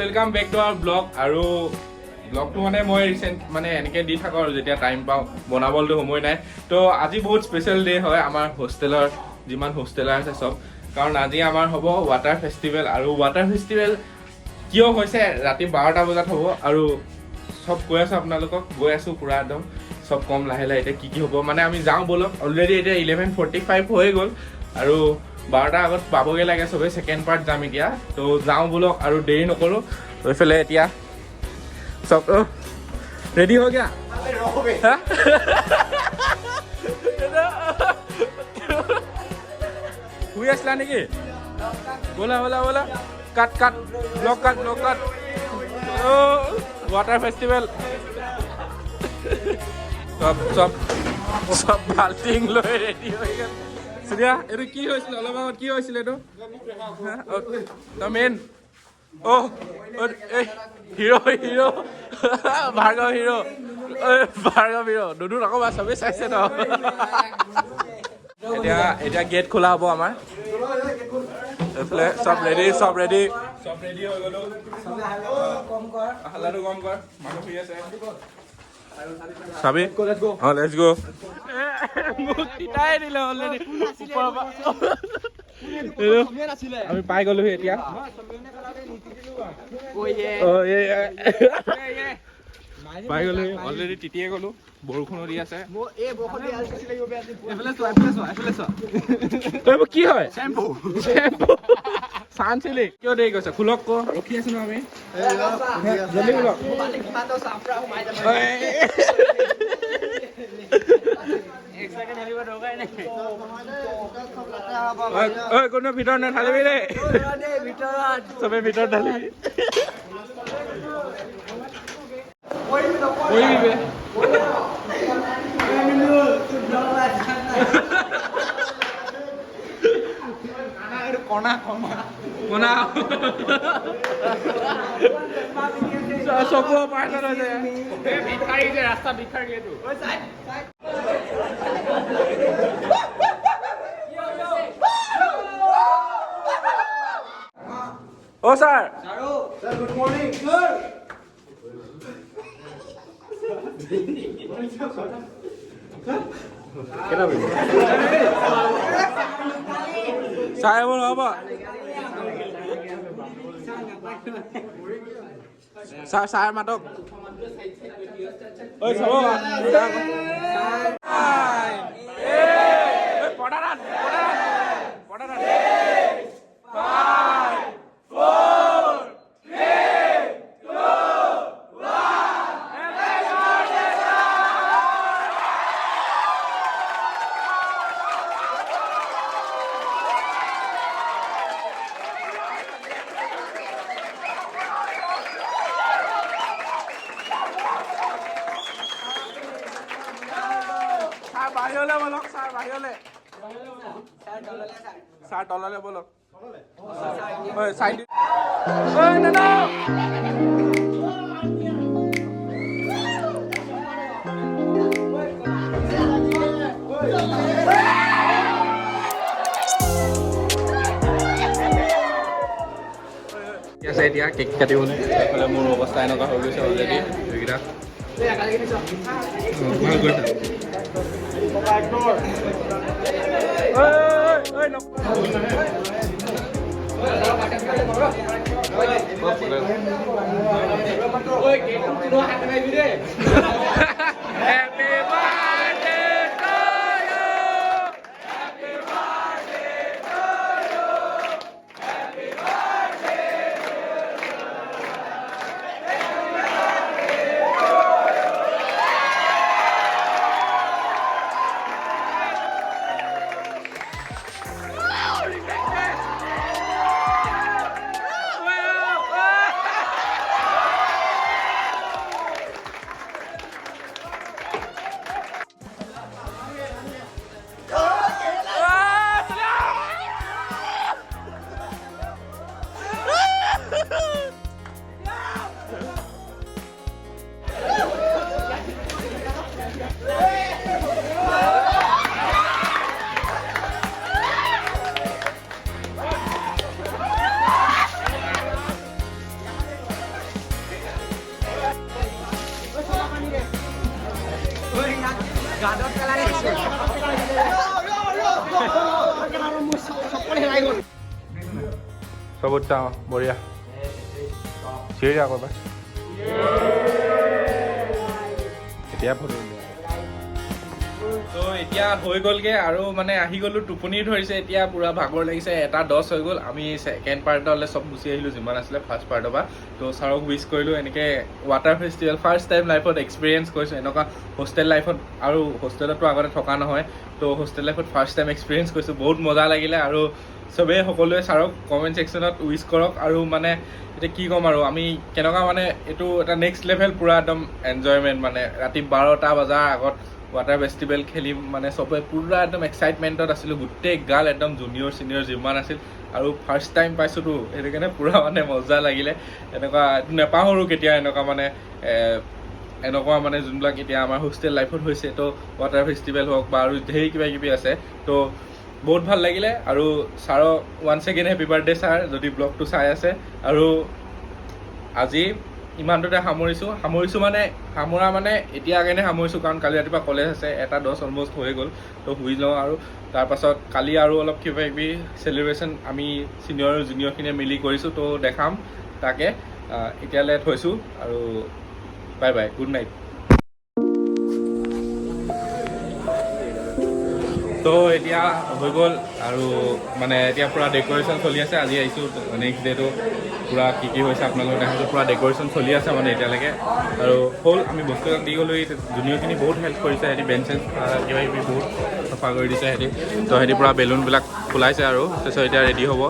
Welcome back to our blog. আৰু ব্লগটো মানে মই ৰিচেণ্ট মানে এনেকৈ দি থাকোঁ আৰু যেতিয়া টাইম পাওঁ, বনাবলৈতো সময় নাই। তো আজি বহুত স্পেচিয়েল ডে হয় আমাৰ হোষ্টেলৰ যিমান হোষ্টেলাৰ আছে চব, কাৰণ আজি আমাৰ হ'ব ৱাটাৰ ফেষ্টিভেল। আৰু ৱাটাৰ ফেষ্টিভেল কিয় হৈছে ৰাতি 12টা বজাত হ'ব, আৰু চব কৈ আছোঁ আপোনালোকক, গৈ আছোঁ পূৰা একদম চব কম লাহে লাহে। এতিয়া কি হ'ব মানে আমি যাওঁ ব'লক। অলৰেডি এতিয়া 11:45 হৈ গ'ল আৰু 12টাৰ আগত পাবগৈ লাগে চবেই। ছেকেণ্ড পাৰ্ট যাম এতিয়া, তো যাওঁ ব'লক আৰু দেৰি নকৰোঁ। তো এইফালে এতিয়া চব ৰেডি হৈ গয়া শুই আছিলা নেকি? ব'লা ব'লা ব'লা, কাট কাট ব্লগ কাট ব্লগ কাট। ৱাটাৰ ফেষ্টিভেল চব চব চব বাল্টিং লৈ ৰেডি হৈ গ'ল। চুৰিয়া এইটো কি হৈছিলে অলপ আগত? কি হৈছিলে এইটো? Main hero hero Bhargav hero, Bhargav hero দুদু নক'বা, চবেই চাইছে ন। এতিয়া গেট খোলা হ'ব আমাৰ। এইফালে চব ৰেডি চব ৰেডি চব ৰেডি হৈ গ'লো। হাল্লাটো কম কৰ, মানুহ শুই আছে। চাবি অঁ লেটছ গ'। মোক তিতাই দিলে অলৰেডি ওপৰৰ পৰা। আমি পাই গ'লোহি এতিয়া। পাই গ'লোহি অলৰেডি, তিতিয়ে গ'লো, বৰষুণো দি আছে। কি হয় চানচিলিক কিয় দেৰি কৈছে? খোলক ক, ৰখি আছো ন আমি, জলদি খোলক। কোনো ভিতৰত নাঢালিবি দেই, চবে ভিতৰত ঢালিবি। চকু পাৰ্চন হৈছে ৰাস্তা ভিক্ষাৰী এইটো। অ ছাৰ, গুড মৰ্নিং ছাৰ। চাই হ'ব ছাৰ, ছাৰ মাতক। বাহিৰলৈ বলক ছাৰ, বাহিৰলৈ। ছাৰ তললৈ বলক। চাইড আছে এতিয়া কেক কাটিবলৈ। এইফালে মোৰ অৱস্থা এনেকুৱা হৈ গৈছে অলৰেডি। সেইকেইটা চব উঠা বঢ়িয়া চিৰি আকৌ এবাৰ এতিয়া ফটো তো এতিয়া হৈ গ'লগে আৰু মানে আহি গ'লো টোপনি ধৰিছে এতিয়া পুৰা ভাগৰ লাগিছে 1:10 হৈ গ'ল আমি ছেকেণ্ড পাৰ্টলৈ চব গুচি আহিলোঁ যিমান আছিলে ফাৰ্ষ্ট পাৰ্টৰ পৰা তো ছাৰক উইচ কৰিলোঁ এনেকৈ ৱাটাৰ ফেষ্টিভেল ফাৰ্ষ্ট টাইম লাইফত এক্সপিৰিয়েঞ্চ কৰিছোঁ এনেকুৱা হোষ্টেল লাইফত আৰু হোষ্টেলতো আগতে থকা নহয় তো হোষ্টেল লাইফত ফাৰ্ষ্ট টাইম এক্সপিৰিয়েঞ্চ কৰিছোঁ বহুত মজা লাগিলে আৰু চবেই সকলোৱে ছাৰক কমেণ্ট ছেকশ্যনত উইচ কৰক আৰু মানে এতিয়া কি ক'ম আৰু আমি কেনেকুৱা মানে এইটো এটা নেক্সট লেভেল পূৰা একদম এনজয়মেণ্ট মানে ৰাতি 12টা বজাৰ আগত ৱাটাৰ ফেষ্টিভেল খেলিম মানে চবে পূৰা একদম এক্সাইটমেণ্টত আছিলোঁ গোটেই গাল একদম জুনিয়ৰ চিনিয়ৰ যিমান আছিল আৰু ফাৰ্ষ্ট টাইম পাইছোঁতো সেইটো কাৰণে পূৰা মানে মজা লাগিলে এনেকুৱা নেপাহৰোঁ কেতিয়া এনেকুৱা মানে এনেকুৱা মানে যোনবিলাক এতিয়া আমাৰ হোষ্টেল লাইফত হৈছে তো ৱাটাৰ ফেষ্টিভেল হওক বা আৰু ঢেৰ কিবা কিবি আছে তো বহুত ভাল লাগিলে আৰু ছাৰক one second happy birthday sir যদি ব্লগটো চাই আছে আৰু আজি ইমানটোতে সামৰিছোঁ মানে সামৰা মানে এতিয়া কাৰণে সামৰিছোঁ কাৰণ কালি ৰাতিপুৱা কলেজ আছে 1:10 অলমষ্ট হৈ গ'ল তো শুই লওঁ আৰু তাৰপাছত কালি আৰু অলপ কিবা কিবি চেলিব্ৰেশ্যন আমি চিনিয়ৰ জুনিয়ৰখিনিয়ে মিলি কৰিছোঁ তো দেখাম তাকে এতিয়ালৈ থৈছোঁ আৰু বাই বাই গুড নাইট তো এতিয়া হৈ গ'ল আৰু মানে এতিয়া পূৰা ডেক'ৰেশ্যন চলি আছে আজি আহিছোঁ নেক্সট ডে'টো পূৰা কি কি হৈছে আপোনালোকে দেখাইছোঁ পূৰা ডেক'ৰেশ্যন চলি আছে মানে এতিয়ালৈকে আৰু হ'ল আমি বস্তু দি গ'লোঁ জুনিয়ৰখিনি বহুত হেল্প কৰিছে সিহঁতি বেঞ্চ চেঞ্চ কিবা কিবি বহুত চাফা কৰি দিছে সিহঁতি তো সিহঁতি পূৰা বেলুনবিলাক ফুলাইছে আৰু তাৰপিছত এতিয়া ৰেডি হ'ব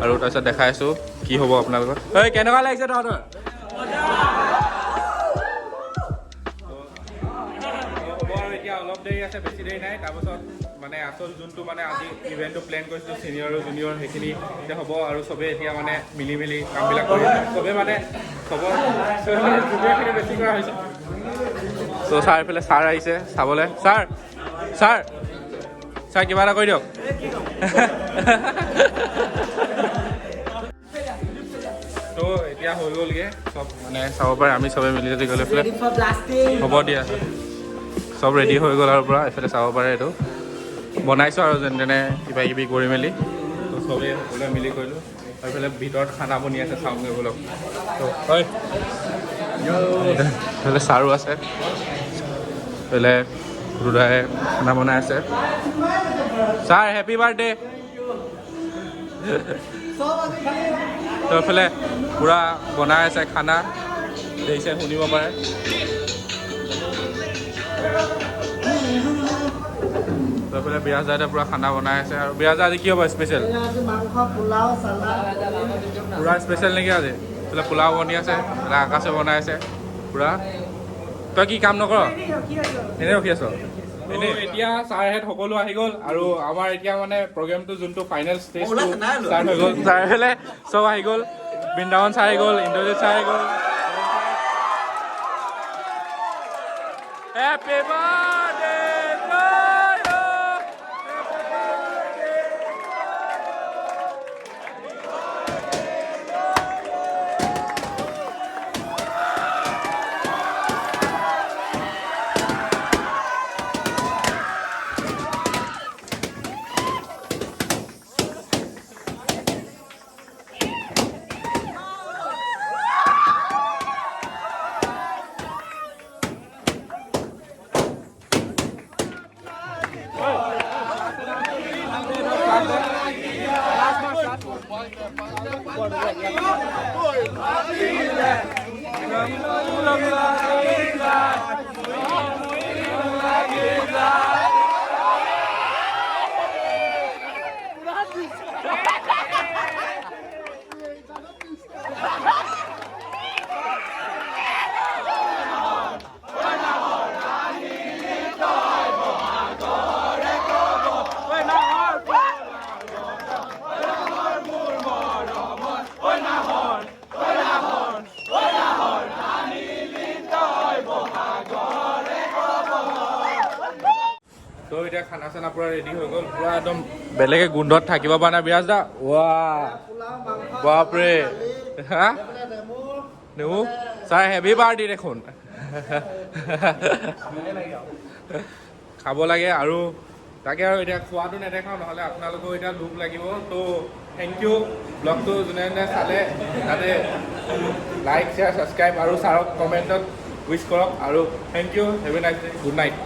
আৰু তাৰপিছত দেখাই আছোঁ কি হ'ব আপোনালোকৰ ঐ কেনেকুৱা লাগিছে তহঁতৰ এতিয়া অলপ দেৰি আছে বেছি দেৰি নাই তাৰপাছত মানে আচল যোনটো মানে আজি ইভেণ্টটো প্লেন কৰিছিলোঁ চিনিয়ৰ আৰু জুনিয়ৰ সেইখিনি এতিয়া হ'ব আৰু চবেই এতিয়া মানে মিলি মেলি কামবিলাক কৰি চবেই মানে চবৰ জুনিয়ৰখিনি বেছি কৰা হৈছে ত' ছাৰ এইফালে ছাৰ আহিছে চাবলৈ ছাৰ ছাৰ ছাৰ কিবা এটা কৰি দিয়ক তো এতিয়া হৈ গ'লগৈ চব মানে চাব পাৰে আমি চবেই মিলি যদি গ'লে এইফালে হ'ব দিয়া চব ৰেডি হৈ গ'ল আৰু পৰা এইফালে চাব পাৰে এইটো বনাইছোঁ আৰু যেনে তেনে কিবা কিবি কৰি মেলি তো চবেই সকলোৱে মিলি কৰিলোঁ আৰু এইফালে ভিতৰত খানা বনি আছে চাওঁগৈ বোলক তো হয় এইফালে ছাৰো আছে এইফালে ৰুদাই খানা বনাই আছে ছাৰ হেপী বাৰ্থডে তো এইফালে পূৰা বনাই আছে খানা দেখিছে শুনিব পাৰে তো এইফালে বিৰাজদাতে পূৰা খানা বনাই আছে আৰু বিৰাজদা আজি কি হ'ব স্পেচিয়েল পূৰা স্পেচিয়েল নেকি আজি এইফালে পোলাও বনি আছে এইফালে আকাশে বনাই আছে পূৰা তই কি কাম নকৰ এনেই ৰখি আছ এনেই এতিয়া ছাৰহেঁত সকলো আহি গ'ল আৰু আমাৰ এতিয়া মানে প্ৰগ্ৰেমটো যোনটো ফাইনেল ষ্টেজটো ষ্টাৰ্ট হৈ গ'ল ছাৰ এইফালে চব আহি গ'ল বৃন্দাবন ছাৰ আহি গ'ল ইন্দ্ৰজিৎ ছাৰ আহি গ'ল হেপী বাৰ্থডে তো এতিয়া খানা চানা পূৰা ৰেডি হৈ গ'ল পূৰা একদম বেলেগে গোন্ধত থাকিব পৰা নাই বিৰাজ দা ৱা বাপৰে হা নেমু ছাৰ হেভি পাৰ্টি দেখোন খাব লাগে আৰু তাকে আৰু এতিয়া খোৱাটো নেদেখাওঁ নহ'লে আপোনালোকেও এতিয়া লোভ লাগিব ত' থেংক ইউ ব্লগটো যোনে যোনে চালে তাতে লাইক শ্বেয়াৰ ছাবস্ক্ৰাইব আৰু ছাৰক কমেণ্টত উইচ কৰক আৰু thank you have a nice day good night